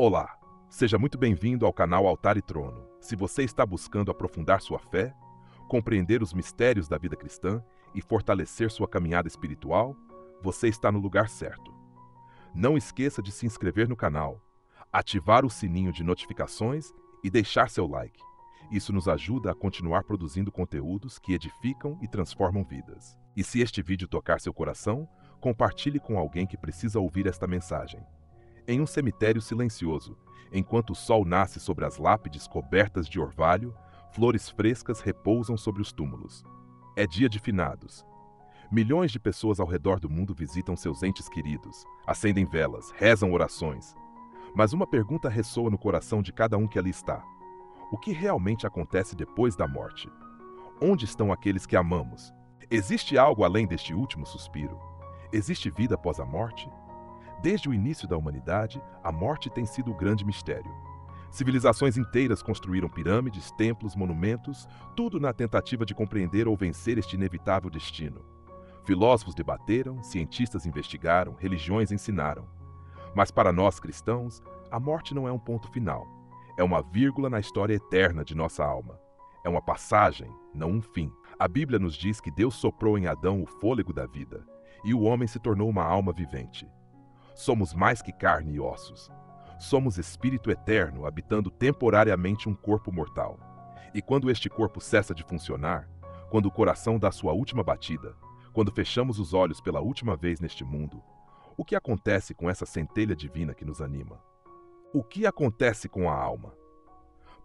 Olá, seja muito bem-vindo ao canal Altar e Trono. Se você está buscando aprofundar sua fé, compreender os mistérios da vida cristã e fortalecer sua caminhada espiritual, você está no lugar certo. Não esqueça de se inscrever no canal, ativar o sininho de notificações e deixar seu like. Isso nos ajuda a continuar produzindo conteúdos que edificam e transformam vidas. E se este vídeo tocar seu coração, compartilhe com alguém que precisa ouvir esta mensagem. Em um cemitério silencioso, enquanto o sol nasce sobre as lápides cobertas de orvalho, flores frescas repousam sobre os túmulos. É dia de finados. Milhões de pessoas ao redor do mundo visitam seus entes queridos, acendem velas, rezam orações. Mas uma pergunta ressoa no coração de cada um que ali está. O que realmente acontece depois da morte? Onde estão aqueles que amamos? Existe algo além deste último suspiro? Existe vida após a morte? Desde o início da humanidade, a morte tem sido o grande mistério. Civilizações inteiras construíram pirâmides, templos, monumentos, tudo na tentativa de compreender ou vencer este inevitável destino. Filósofos debateram, cientistas investigaram, religiões ensinaram. Mas para nós cristãos, a morte não é um ponto final. É uma vírgula na história eterna de nossa alma. É uma passagem, não um fim. A Bíblia nos diz que Deus soprou em Adão o fôlego da vida, e o homem se tornou uma alma vivente. Somos mais que carne e ossos. Somos espírito eterno habitando temporariamente um corpo mortal. E quando este corpo cessa de funcionar, quando o coração dá sua última batida, quando fechamos os olhos pela última vez neste mundo, o que acontece com essa centelha divina que nos anima? O que acontece com a alma?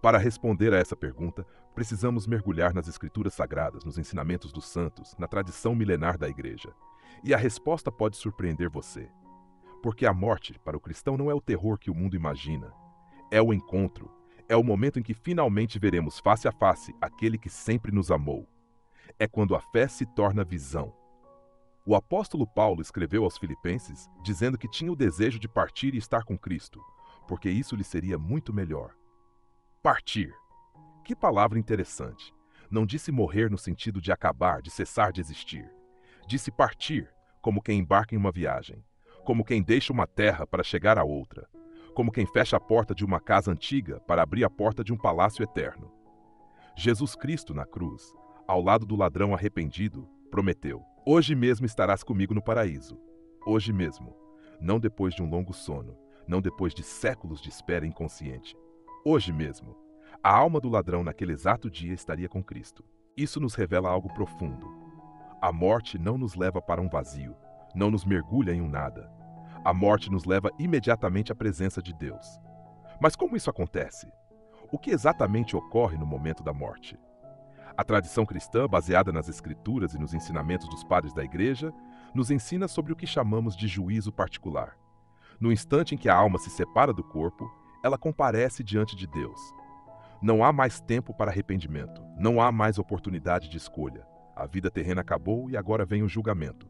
Para responder a essa pergunta, precisamos mergulhar nas Escrituras Sagradas, nos ensinamentos dos santos, na tradição milenar da Igreja. E a resposta pode surpreender você. Porque a morte, para o cristão, não é o terror que o mundo imagina. É o encontro. É o momento em que finalmente veremos face a face aquele que sempre nos amou. É quando a fé se torna visão. O apóstolo Paulo escreveu aos Filipenses dizendo que tinha o desejo de partir e estar com Cristo, porque isso lhe seria muito melhor. Partir. Que palavra interessante. Não disse morrer no sentido de acabar, de cessar de existir. Disse partir, como quem embarca em uma viagem. Como quem deixa uma terra para chegar a outra, como quem fecha a porta de uma casa antiga para abrir a porta de um palácio eterno. Jesus Cristo, na cruz, ao lado do ladrão arrependido, prometeu: hoje mesmo estarás comigo no paraíso. Hoje mesmo, não depois de um longo sono, não depois de séculos de espera inconsciente. Hoje mesmo, a alma do ladrão naquele exato dia estaria com Cristo. Isso nos revela algo profundo. A morte não nos leva para um vazio, não nos mergulha em um nada. A morte nos leva imediatamente à presença de Deus. Mas como isso acontece? O que exatamente ocorre no momento da morte? A tradição cristã, baseada nas Escrituras e nos ensinamentos dos padres da Igreja, nos ensina sobre o que chamamos de juízo particular. No instante em que a alma se separa do corpo, ela comparece diante de Deus. Não há mais tempo para arrependimento, não há mais oportunidade de escolha. A vida terrena acabou e agora vem o julgamento.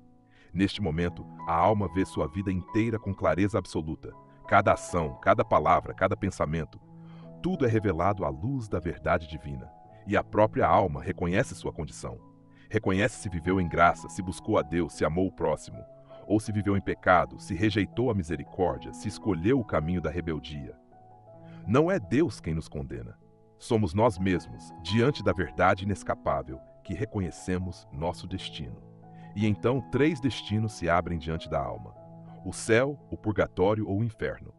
Neste momento, a alma vê sua vida inteira com clareza absoluta. Cada ação, cada palavra, cada pensamento, tudo é revelado à luz da verdade divina. E a própria alma reconhece sua condição. Reconhece se viveu em graça, se buscou a Deus, se amou o próximo, ou se viveu em pecado, se rejeitou a misericórdia, se escolheu o caminho da rebeldia. Não é Deus quem nos condena. Somos nós mesmos, diante da verdade inescapável, que reconhecemos nosso destino. E então 3 destinos se abrem diante da alma: o céu, o purgatório ou o inferno.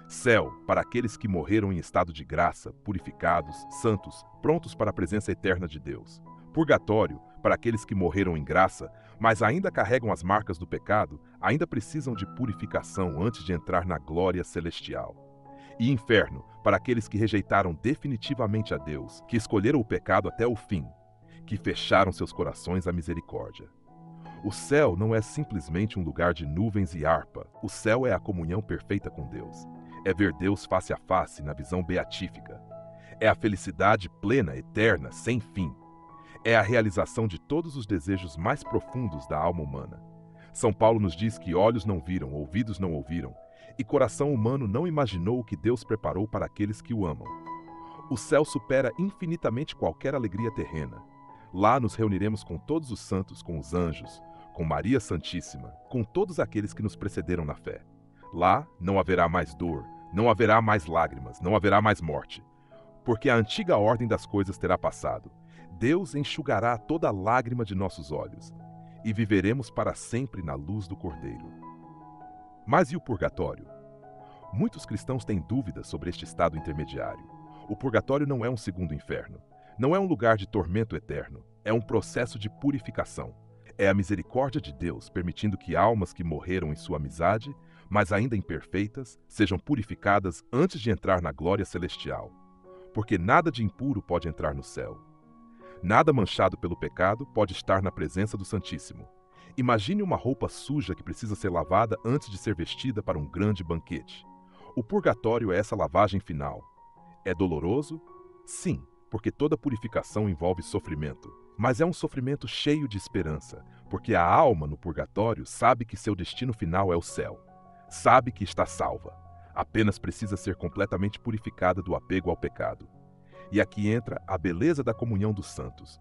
Céu, para aqueles que morreram em estado de graça, purificados, santos, prontos para a presença eterna de Deus. Purgatório, para aqueles que morreram em graça, mas ainda carregam as marcas do pecado, ainda precisam de purificação antes de entrar na glória celestial. E inferno, para aqueles que rejeitaram definitivamente a Deus, que escolheram o pecado até o fim, que fecharam seus corações à misericórdia. O céu não é simplesmente um lugar de nuvens e harpa. O céu é a comunhão perfeita com Deus. É ver Deus face a face na visão beatífica. É a felicidade plena, eterna, sem fim. É a realização de todos os desejos mais profundos da alma humana. São Paulo nos diz que olhos não viram, ouvidos não ouviram, e coração humano não imaginou o que Deus preparou para aqueles que o amam. O céu supera infinitamente qualquer alegria terrena. Lá nos reuniremos com todos os santos, com os anjos, com Maria Santíssima, com todos aqueles que nos precederam na fé. Lá não haverá mais dor, Não haverá mais lágrimas, não haverá mais morte, porque a antiga ordem das coisas terá passado. Deus enxugará toda lágrima de nossos olhos, e viveremos para sempre na luz do Cordeiro. Mas e o purgatório? Muitos cristãos têm dúvidas sobre este estado intermediário. O purgatório não é um segundo inferno. Não é um lugar de tormento eterno. É um processo de purificação. É a misericórdia de Deus permitindo que almas que morreram em sua amizade, mas ainda imperfeitas, sejam purificadas antes de entrar na glória celestial. Porque nada de impuro pode entrar no céu. Nada manchado pelo pecado pode estar na presença do Santíssimo. Imagine uma roupa suja que precisa ser lavada antes de ser vestida para um grande banquete. O purgatório é essa lavagem final. É doloroso? Sim, porque toda purificação envolve sofrimento. Mas é um sofrimento cheio de esperança, porque a alma no purgatório sabe que seu destino final é o céu. Sabe que está salva. Apenas precisa ser completamente purificada do apego ao pecado. E aqui entra a beleza da comunhão dos santos.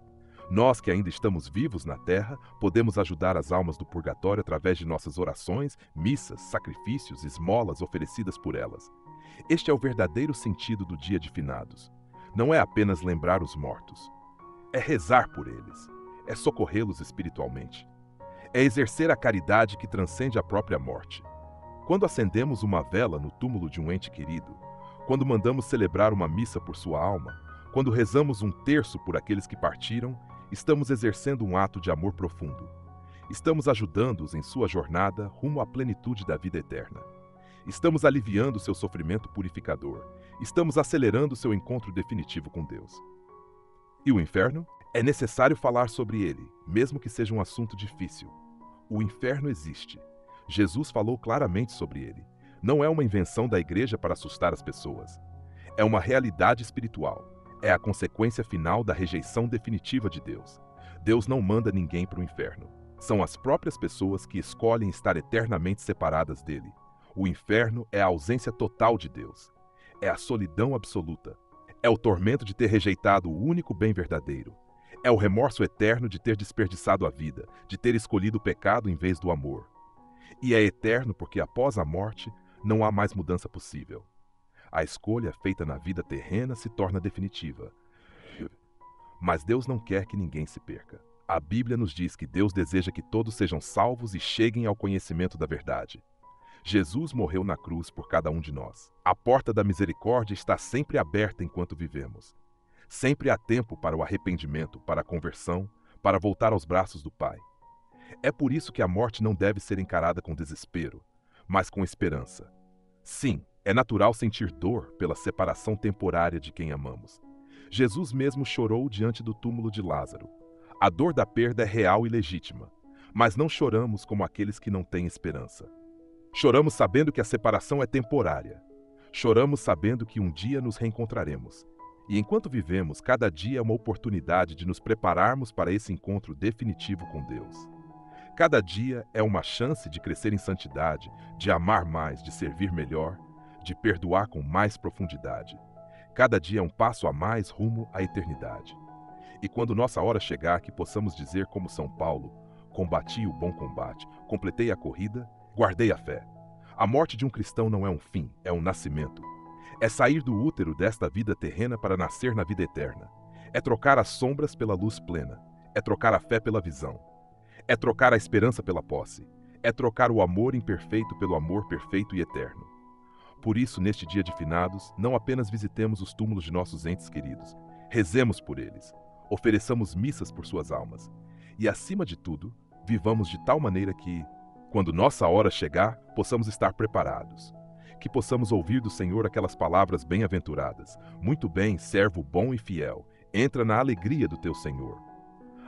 Nós que ainda estamos vivos na terra, podemos ajudar as almas do purgatório através de nossas orações, missas, sacrifícios, esmolas oferecidas por elas. Este é o verdadeiro sentido do dia de finados. Não é apenas lembrar os mortos. É rezar por eles. É socorrê-los espiritualmente. É exercer a caridade que transcende a própria morte. Quando acendemos uma vela no túmulo de um ente querido, quando mandamos celebrar uma missa por sua alma, quando rezamos um terço por aqueles que partiram, estamos exercendo um ato de amor profundo. Estamos ajudando-os em sua jornada rumo à plenitude da vida eterna. Estamos aliviando seu sofrimento purificador. Estamos acelerando seu encontro definitivo com Deus. E o inferno? É necessário falar sobre ele, mesmo que seja um assunto difícil. O inferno existe. Jesus falou claramente sobre ele. Não é uma invenção da igreja para assustar as pessoas. É uma realidade espiritual. É a consequência final da rejeição definitiva de Deus. Deus não manda ninguém para o inferno. São as próprias pessoas que escolhem estar eternamente separadas dele. O inferno é a ausência total de Deus. É a solidão absoluta. É o tormento de ter rejeitado o único bem verdadeiro. É o remorso eterno de ter desperdiçado a vida, de ter escolhido o pecado em vez do amor. E é eterno porque após a morte não há mais mudança possível. A escolha feita na vida terrena se torna definitiva. Mas Deus não quer que ninguém se perca. A Bíblia nos diz que Deus deseja que todos sejam salvos e cheguem ao conhecimento da verdade. Jesus morreu na cruz por cada um de nós. A porta da misericórdia está sempre aberta enquanto vivemos. Sempre há tempo para o arrependimento, para a conversão, para voltar aos braços do Pai. É por isso que a morte não deve ser encarada com desespero, mas com esperança. Sim, é natural sentir dor pela separação temporária de quem amamos. Jesus mesmo chorou diante do túmulo de Lázaro. A dor da perda é real e legítima, mas não choramos como aqueles que não têm esperança. Choramos sabendo que a separação é temporária. Choramos sabendo que um dia nos reencontraremos. E enquanto vivemos, cada dia é uma oportunidade de nos prepararmos para esse encontro definitivo com Deus. Cada dia é uma chance de crescer em santidade, de amar mais, de servir melhor, de perdoar com mais profundidade. Cada dia é um passo a mais rumo à eternidade. E quando nossa hora chegar, que possamos dizer como São Paulo: combati o bom combate, completei a corrida, guardei a fé. A morte de um cristão não é um fim, é um nascimento. É sair do útero desta vida terrena para nascer na vida eterna. É trocar as sombras pela luz plena. É trocar a fé pela visão. É trocar a esperança pela posse. É trocar o amor imperfeito pelo amor perfeito e eterno. Por isso, neste dia de finados, não apenas visitemos os túmulos de nossos entes queridos, rezemos por eles, ofereçamos missas por suas almas e, acima de tudo, vivamos de tal maneira que, quando nossa hora chegar, possamos estar preparados. Que possamos ouvir do Senhor aquelas palavras bem-aventuradas: muito bem, servo bom e fiel, entra na alegria do teu Senhor.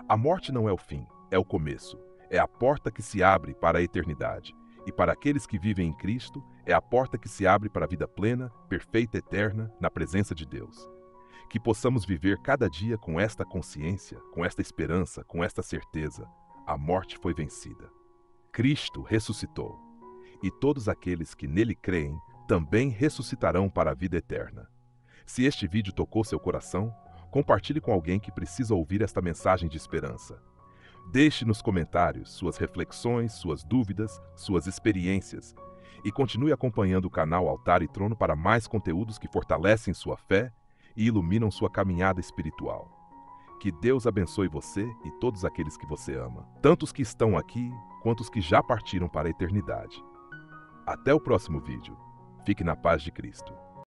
A morte não é o fim, é o começo, é a porta que se abre para a eternidade. E para aqueles que vivem em Cristo, é a porta que se abre para a vida plena, perfeita, eterna, na presença de Deus. Que possamos viver cada dia com esta consciência, com esta esperança, com esta certeza: a morte foi vencida. Cristo ressuscitou. E todos aqueles que nele creem também ressuscitarão para a vida eterna. Se este vídeo tocou seu coração, compartilhe com alguém que precisa ouvir esta mensagem de esperança. Deixe nos comentários suas reflexões, suas dúvidas, suas experiências. E continue acompanhando o canal Altar e Trono para mais conteúdos que fortalecem sua fé e iluminam sua caminhada espiritual. Que Deus abençoe você e todos aqueles que você ama, tanto os que estão aqui quanto os que já partiram para a eternidade. Até o próximo vídeo. Fique na paz de Cristo.